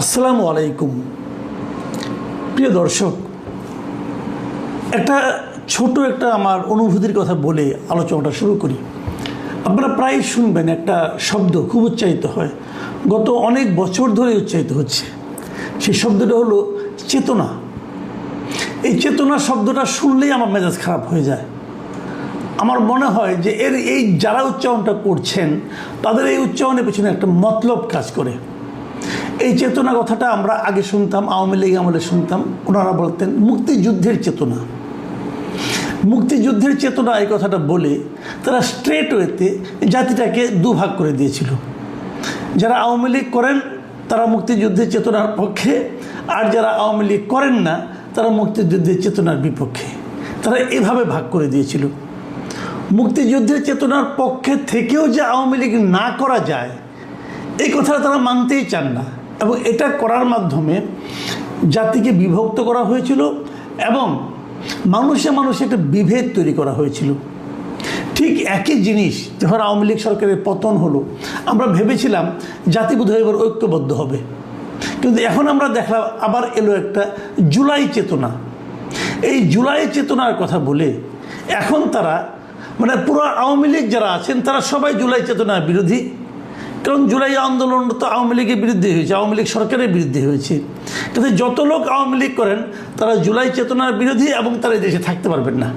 আসসালামু আলাইকুম প্রিয় দর্শক, ছোট একটা আমার অনুভূতির কথা বলে আলোচনাটা শুরু করি। আপনারা প্রায় শুনবেন একটা শব্দ খুব উচ্চারিত হয়, গত অনেক বছর ধরে উচ্চারিত হচ্ছে। সেই শব্দটা হলো চেতনা। এই চেতনা শব্দটা শুনলেই আমার মেজাজ খারাপ হয়ে যায়। আমার মনে হয় যে এই যারা উচ্চারণটা করছেন তাদের এই উচ্চারণের পেছনে একটা মতলব কাজ করে। এই চেতনা কথাটা আমরা আগে শুনতাম, আওয়ামী লীগ আমলে শুনতাম, ওনারা বলতেন মুক্তিযুদ্ধের চেতনা। মুক্তিযুদ্ধের চেতনা এই কথাটা বলে তারা স্ট্রেট ওয়েতে জাতিটাকে দুভাগ করে দিয়েছিল। যারা আওয়ামী লীগ করেন তারা মুক্তিযুদ্ধের চেতনার পক্ষে, আর যারা আওয়ামী লীগ করেন না তারা মুক্তিযুদ্ধের চেতনার বিপক্ষে। তারা এভাবে ভাগ করে দিয়েছিল। মুক্তিযুদ্ধের চেতনার পক্ষে থেকেও যে আওয়ামী লীগ না করা যায় এই কথাটা তারা মানতেই চান না, এবং এটা করার মাধ্যমে জাতিকে বিভক্ত করা হয়েছিল এবং মানুষে মানুষে একটা বিভেদ তৈরি করা হয়েছিল। ঠিক একই জিনিস যখন আওয়ামী লীগ সরকারের পতন হলো, আমরা ভেবেছিলাম জাতি বোধহয় এবার ঐক্যবদ্ধ হবে, কিন্তু এখন আমরা দেখলাম আবার এলো একটা জুলাই চেতনা। এই জুলাই চেতনার কথা বলে এখন তারা পুরো আওয়ামী লীগ যারা আছেন তারা সবাই জুলাই চেতনার বিরোধী। কারণ জুলাই আন্দোলন তো আওয়ামী লীগের বিরুদ্ধে হয়েছে, আওয়ামী লীগ সরকারের বিরুদ্ধে হয়েছে। কিন্তু যত লোক আওয়ামী লীগ করেন তারা জুলাই চেতনার বিরোধী, এবং তারা এই দেশে থাকতে পারবেন না,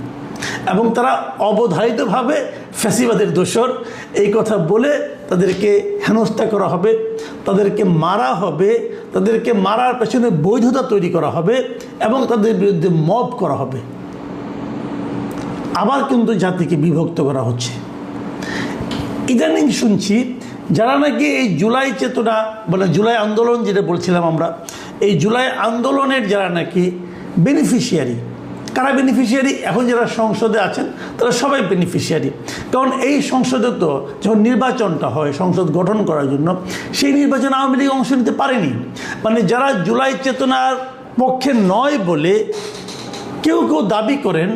এবং তারা অবধারিতভাবে ফ্যাসিবাদের দোসর। এই কথা বলে তাদেরকে হেনস্থা করা হবে, তাদেরকে মারা হবে, তাদেরকে মারার পেছনে বৈধতা তৈরি করা হবে, এবং তাদের বিরুদ্ধে মব করা হবে। আবার কিন্তু জাতিকে বিভক্ত করা হচ্ছে। ইদানিং শুনছি যারা নাকি এই জুলাই চেতনা জুলাই আন্দোলন যেটা বলছিলাম আমরা, এই জুলাই আন্দোলনের যারা নাকি বেনিফিশিয়ারি, কারা বেনিফিশিয়ারি? এখন যারা সংসদে আছেন তারা সবাই বেনিফিশিয়ারি। কারণ এই সংসদে তো যখন নির্বাচনটা হয় সংসদ গঠন করার জন্য, সেই নির্বাচনে আওয়ামী লীগ অংশ নিতে পারেনি। যারা জুলাই চেতনার পক্ষে নয় বলে কেউ কেউ দাবি করেন,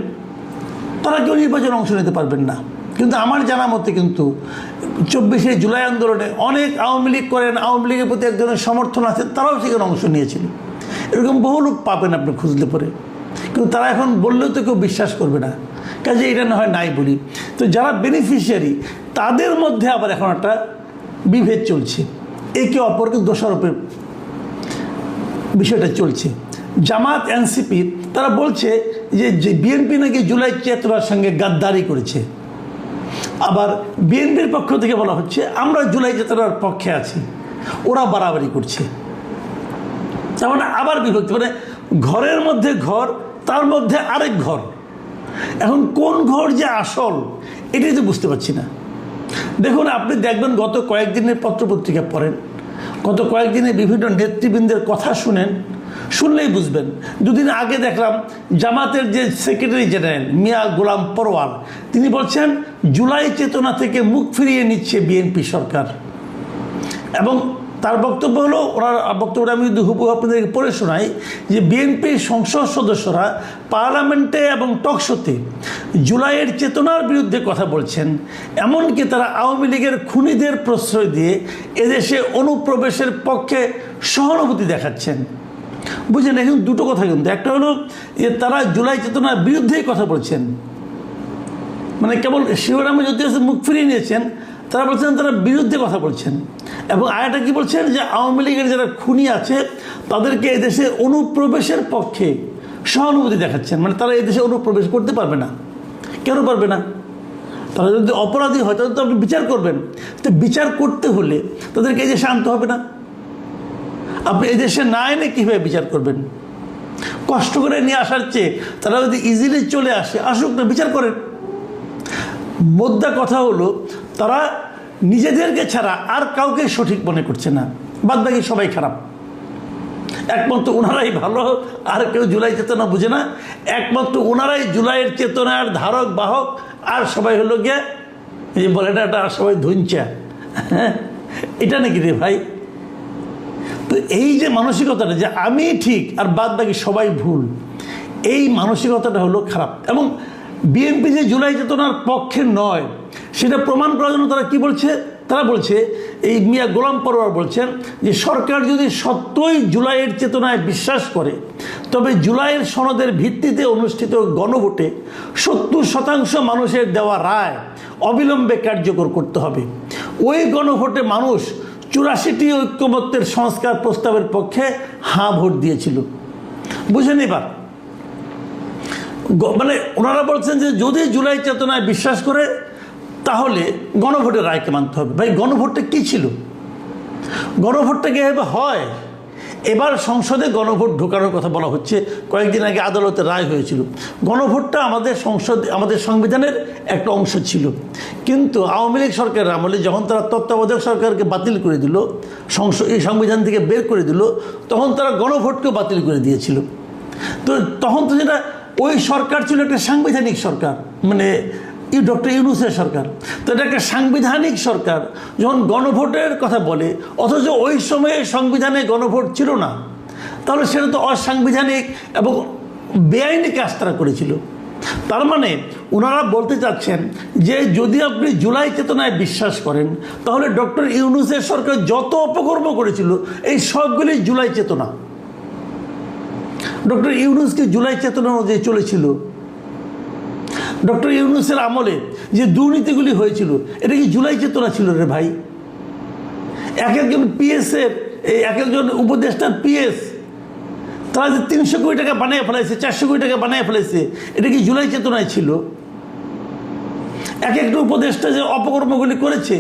তারা কেউ নির্বাচনে অংশ নিতে পারবেন না। কিন্তু আমার জানা মতে কিন্তু 24শে জুলাই আন্দোলনে অনেক আওয়ামী লীগ করেন, আওয়ামী লীগের প্রতি এক ধরনের সমর্থন আছে, তারাও সেখানে অংশ নিয়েছিল। এরকম বহু লোক পাবেন আপনি খুঁজলে পরে, কিন্তু তারা এখন বললেও তো কেউ বিশ্বাস করবে না, কাজে এটা না হয় নাই বলি। তো যারা বেনিফিশিয়ারি তাদের মধ্যে আবার এখন একটা বিভেদ চলছে, একে অপরকে দোষারোপের বিষয়টা চলছে। জামাত এনসিপি তারা বলছে যে বিএনপি নাকি জুলাই চেতনার সঙ্গে গাদ্দারি করেছে। আবার বিএনপির পক্ষ থেকে বলা হচ্ছে আমরা জুলাই চেতনার পক্ষে আছি, ওরা বাড়াবাড়ি করছে। তার আবার বিভক্তি, ঘরের মধ্যে ঘর, তার মধ্যে আরেক ঘর। এখন কোন ঘর যে আসল এটাই তো বুঝতে পারছি না। দেখুন, আপনি দেখবেন গত কয়েকদিনের পত্রপত্রিকা পড়েন, গত কয়েকদিনে বিভিন্ন নেতৃবৃন্দের কথা শুনলেই বুঝবেন। দুদিন আগে দেখলাম জামাতের যে সেক্রেটারি জেনারেল মিয়া গোলাম পরওয়ার, তিনি বলছেন জুলাই চেতনা থেকে মুখ ফিরিয়ে নিচ্ছে বিএনপি সরকার। এবং তার বক্তব্য হলো, ওনার বক্তব্যটা আমি যদি হুবহু আপনাদেরকে পড়ে শোনাই, যে বিএনপির সংসদ সদস্যরা পার্লামেন্টে এবং টকশোতে জুলাইয়ের চেতনার বিরুদ্ধে কথা বলছেন, এমনকি তারা আওয়ামী লীগের খুনিদের প্রশ্রয় দিয়ে এদেশে অনুপ্রবেশের পক্ষে সহানুভূতি দেখাচ্ছেন। বুঝলেন, এখন দুটো কথা কিন্তু, একটা হলো যে তারা জুলাই চেতনার বিরুদ্ধেই কথা বলছেন, কেবল শিবরামে যদি মুখ ফিরিয়ে নিয়েছেন, তারা বলছেন তারা বিরুদ্ধে কথা বলছেন। এবং আরেকটা কি বলছেন, যে আওয়ামী লীগের যারা খুনি আছে তাদেরকে এদেশে অনুপ্রবেশের পক্ষে সহানুভূতি দেখাচ্ছেন। তারা এদেশে অনুপ্রবেশ করতে পারবে না। কেন পারবে না? তারা যদি অপরাধী হয় তাহলে তো আপনি বিচার করবেন। তো বিচার করতে হলে তাদেরকে এদেশে আনতে হবে না? আপনি এদেশে না এনে কীভাবে বিচার করবেন? কষ্ট করে নিয়ে আসার চেয়ে তারা যদি ইজিলি চলে আসে, আসুক না, বিচার করেন। মোদ্দা কথা হলো তারা নিজেদেরকে ছাড়া আর কাউকে সঠিক মনে করছে না, বাদ বাকি সবাই খারাপ। একমাত্র ওনারাই ভালো, আর কেউ জুলাই চেতনা বুঝে না। একমাত্র ওনারাই জুলাইয়ের চেতনার ধারক বাহক, আর সবাই হলো গিয়ে এই বলে এটা আর সবাই ধুনচা। হ্যাঁ, এটা নাকি রে ভাই? তো এই যে মানসিকতাটা যে আমি ঠিক আর বাদ বাকি সবাই ভুল, এই মানসিকতাটা হলো খারাপ। এবং বিএনপি যে জুলাই চেতনার পক্ষে নয় সেটা প্রমাণ করার জন্য তারা কি বলছে? তারা বলছে এই মিয়া গোলাম পরোয়ার বলছেন যে সরকার যদি সত্যই জুলাইয়ের চেতনায় বিশ্বাস করে তবে জুলাইয়ের সনদের ভিত্তিতে অনুষ্ঠিত গণভোটে 70% মানুষের দেওয়া রায় অবিলম্বে কার্যকর করতে হবে। ওই গণভোটে মানুষ 84টি ঐক্যমত্যের সংস্কার প্রস্তাবের পক্ষে হাঁ ভোট দিয়েছিল। বুঝেন এবার, মানে ওনারা বলছেন যে যদি জুলাই চেতনায় বিশ্বাস করে তাহলে গণভোটের রায়কে মানতে হবে। ভাই গণভোটটা কী ছিল? গণভোটটা কীভাবে হয়? এবার সংসদে গণভোট ঢোকানোর কথা বলা হচ্ছে। কয়েকদিন আগে আদালতে রায় হয়েছিল। গণভোটটা আমাদের সংবিধানের একটা অংশ ছিল, কিন্তু আওয়ামী লীগ সরকারের আমলে যখন তারা তত্ত্বাবধায়ক সরকারকে বাতিল করে দিল, এই সংবিধান থেকে বের করে দিল, তখন তারা গণভোটকেও বাতিল করে দিয়েছিল। তো তখন তো যেটা ওই সরকার ছিল একটা সাংবিধানিক সরকার, মানে ডক্টর ইউনূসের সরকার। তো এটা একটা সাংবিধানিক সরকার যখন গণভোটের কথা বলে, অথচ ওই সময়ে সংবিধানে গণভোট ছিল না, তাহলে সেটা তো অসাংবিধানিক এবং বেআইনি কাজ তারা করেছিল। তার মানে ওনারা বলতে চাচ্ছেন যে যদি আপনি জুলাই চেতনায় বিশ্বাস করেন তাহলে ডক্টর ইউনূসের সরকার যত অপকর্ম করেছিল এই সবগুলি জুলাই চেতনা। ডক্টর ইউনূসকে জুলাই চেতনা অনুযায়ী চলেছিল। ডক্টর ইউনূসের আমলে যে দুর্নীতিগুলি হয়েছিল এটা কি জুলাই চেতনা ছিল রে ভাই? এক একজন পিএসের, এক একজন উপদেষ্টার পিএস, তারা যে 300 কোটি টাকা বানিয়ে ফেলাইছে, 400 কোটি টাকা বানিয়ে ফেলাইছে, এটা কি জুলাই চেতনায় ছিল? এক একটা উপদেষ্টা যে অপকর্মগুলি করেছে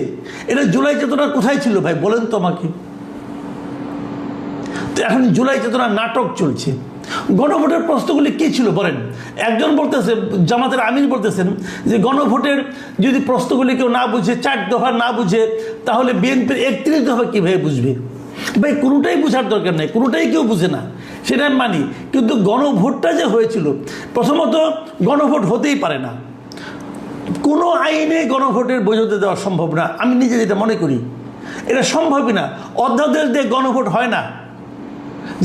এটা জুলাই চেতনা কোথায় ছিল ভাই বলেন তো আমাকে? তো এখন জুলাই চেতনার নাটক চলছে। গণভোটের প্রশ্নগুলি কী ছিল বলেন? একজন বলতেছে, জামাতের আমির বলতেছেন যে গণভোটের যদি প্রশ্নগুলি কেউ না বুঝে, 4 দফা না বুঝে, তাহলে বিএনপির 31 দফা কীভাবে বুঝবে? ভাই কোনোটাই বোঝার দরকার নেই, কোনোটাই কেউ বুঝে না, সেটা আমি মানি। কিন্তু গণভোটটা যে হয়েছিল, প্রথমত গণভোট হতেই পারে না, কোনো আইনে গণভোটের বৈধতা দেওয়া সম্ভব না। আমি নিজে যেটা মনে করি এটা সম্ভবই না। অধ্যাদেশ দিয়ে গণভোট হয় না।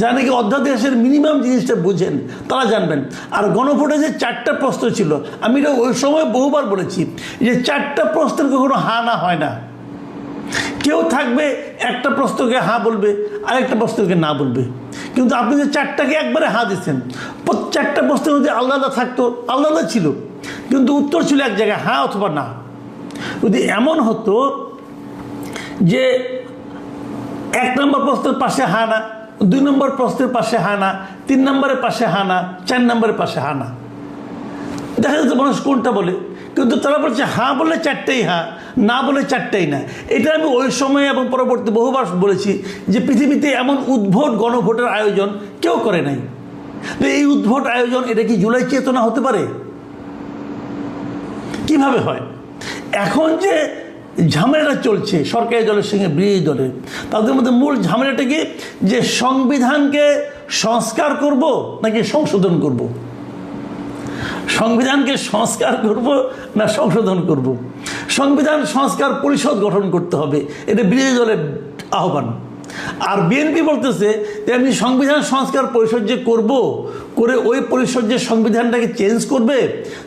যারা নাকি অধ্যাদেশের মিনিমাম জিনিসটা বুঝেন তারা জানবেন। আর গণভোটে যে 4টা প্রশ্ন ছিল, আমি এটা ওই সময় বহুবার বলেছি যে 4টা প্রশ্নের কখনো হা না হয় না। কেউ থাকবে একটা প্রশ্নকে হা বলবে, আরেকটা প্রশ্নকে না বলবে, কিন্তু আপনি যে 4টাকে একবারে হা দিচ্ছেন, 4টা প্রশ্নের মধ্যে আলাদা থাকতো, আলাদা ছিল, কিন্তু উত্তর ছিল এক জায়গায় হা অথবা না। যদি এমন হতো যে 1 নম্বর প্রশ্নের পাশে হা না, 2 নম্বর প্রশ্নের পাশে হা না, 3 নম্বরের পাশে হা না, 4 নম্বরের পাশে হা না, দেখা যাচ্ছে মানুষ কোনটা বলে। কিন্তু তারা বলছে হা বলে 4টাই হা, না বলে 4টাই না। এটা আমি ওই সময় এবং পরবর্তী বহুবার বলেছি যে পৃথিবীতে এমন উদ্ভট গণভোটের আয়োজন কেউ করে নাই। তো এই উদ্ভট আয়োজন, এটা কি জুলাই চেতনা হতে পারে? কিভাবে হয়? এখন যে ঝামেলাটা চলছে সরকারি দলের সঙ্গে বিরোধী দলের, তাদের মধ্যে মূল ঝামেলাটা কি যে সংবিধানকে সংস্কার করব নাকি সংশোধন করব? সংবিধানকে সংস্কার করব না সংশোধন করব? সংবিধান সংস্কার পরিষদ গঠন করতে হবে, এটা বিরোধী দলের আহ্বান। আর বিএনপি বলতেছে যে আমি সংবিধান সংস্কার পরিষদ যে করে ওই পরিষদ যে সংবিধানটাকে চেঞ্জ করবে,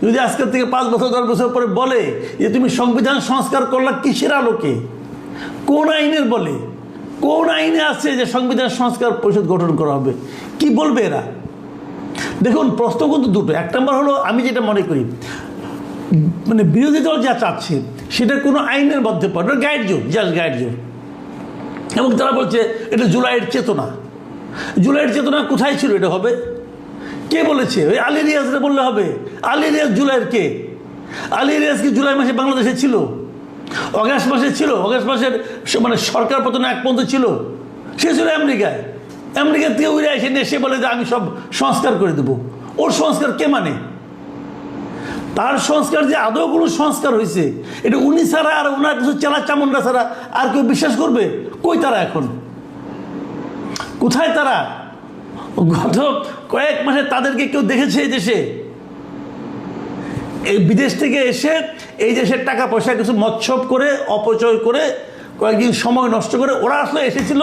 যদি আজকের থেকে 5 বছর 10 বছর পরে বলে যে তুমি সংবিধান সংস্কার করলা কিসের আলোকে, কোন আইনের বলে, কোন আইনে আছে যে সংবিধান সংস্কার পরিষদ গঠন করা হবে, কি বলবে এরা? দেখুন প্রশ্ন কিন্তু দুটো। 1 নম্বর হলো, আমি যেটা মনে করি মানে বিরোধী দল যা চাচ্ছে সেটা কোনো আইনের মধ্যে পড়ে, গাইড জোর, জাস্ট গাইড জোর। এবং তারা বলছে এটা জুলাইয়ের চেতনা। জুলাইয়ের চেতনা কোথায় ছিল? এটা হবে কে বলেছে? ওই আলী রিয়াজরে বললে হবে? আলী রিয়াজ জুলাইয়ের কে? আলী রিয়াজ কি জুলাই মাসে বাংলাদেশে ছিল? অগাস্ট মাসে ছিল? অগাস্ট মাসের মানে সরকার পতন এক পর্যন্ত ছিল? সে ছিল আমেরিকায়। আমেরিকার থেকে উড়ে এসে নিয়ে সে বলে যে আমি সব সংস্কার করে দেবো। ওর সংস্কার কে মানে? তার সংস্কার যে আদৌ কোনো সংস্কার হয়েছে এটা উনি ছাড়া আর ওনার কিছু চেলা চামুন্ডা ছাড়া আর কেউ বিশ্বাস করবে? কই তারা এখন? কোথায় তারা? গত কয়েক মাসে তাদেরকে কেউ দেখেছে এই দেশে? এই বিদেশ থেকে এসে এই দেশের টাকা পয়সা কিছু মৎসব করে, অপচয় করে, কয়েকদিন সময় নষ্ট করে ওরা আসলে এসেছিল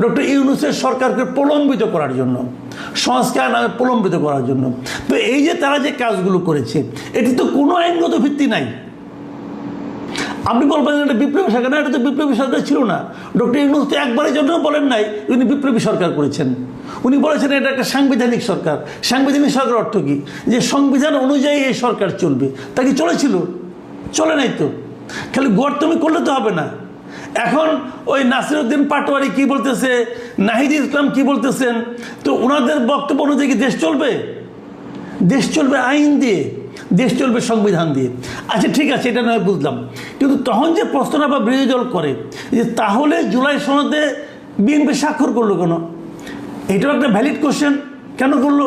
ডক্টর ইউনূসের সরকারকে প্রলম্বিত করার জন্য, সংস্কার নামে প্রলম্বিত করার জন্য। তো এই যে তারা যে কাজগুলো করেছে এটি তো কোনো আইনগত ভিত্তি নাই। আপনি বলবেন এটা বিপ্লবী সরকার, না, এটা তো বিপ্লবী সরকার ছিল না। ডক্টর ইউনূস তো একবারের জন্য বলেন নাই উনি বিপ্লবী সরকার করেছেন। উনি বলেছেন এটা একটা সাংবিধানিক সরকার। সাংবিধানিক সরকার অর্থ কি? যে সংবিধান অনুযায়ী এই সরকার চলবে। তা কি চলেছিল? চলে নাই তো। খালি গোয়ার্তমি করলে তো হবে না। এখন ওই নাসিরউদ্দিন পাটোয়ারি কি বলতেছে, নাহিদ ইসলাম কি বলতেছেন, তো ওনাদের বক্তব্য অনুযায়ী কি দেশ চলবে? দেশ চলবে আইন দিয়ে, দেশ চলবে সংবিধান দিয়ে। আচ্ছা ঠিক আছে, এটা নয় বুঝলাম, কিন্তু তখন যে প্রশ্নটা বা বিরোধী দল করে যে তাহলে জুলাই সনদে বিএনপি স্বাক্ষর করলো কেন? এটাও একটা ভ্যালিড কোশ্চেন। কেন করলো?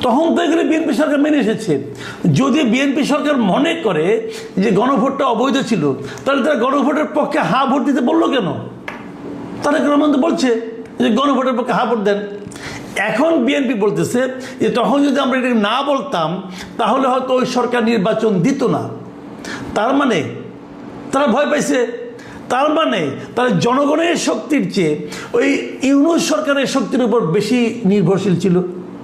তখন তো এগুলো বিএনপি সরকার মেনে এসেছে। যদি বিএনপি সরকার মনে করে যে গণভোটটা অবৈধ ছিল, তাহলে তারা গণভোটের পক্ষে হা ভোট দিতে বললো কেন? তারেক রহমান তো বলছে যে গণভোটের পক্ষে হা ভোট দেন। এখন বিএনপি বলতেছে যে তখন যদি আমরা এটা না বলতাম তাহলে হয়তো ওই সরকার নির্বাচন দিত না। তার মানে তারা ভয় পাইছে, তার মানে তারা জনগণের শক্তির চেয়ে ওই ইউনূস সরকারের শক্তির উপর বেশি নির্ভরশীল ছিল।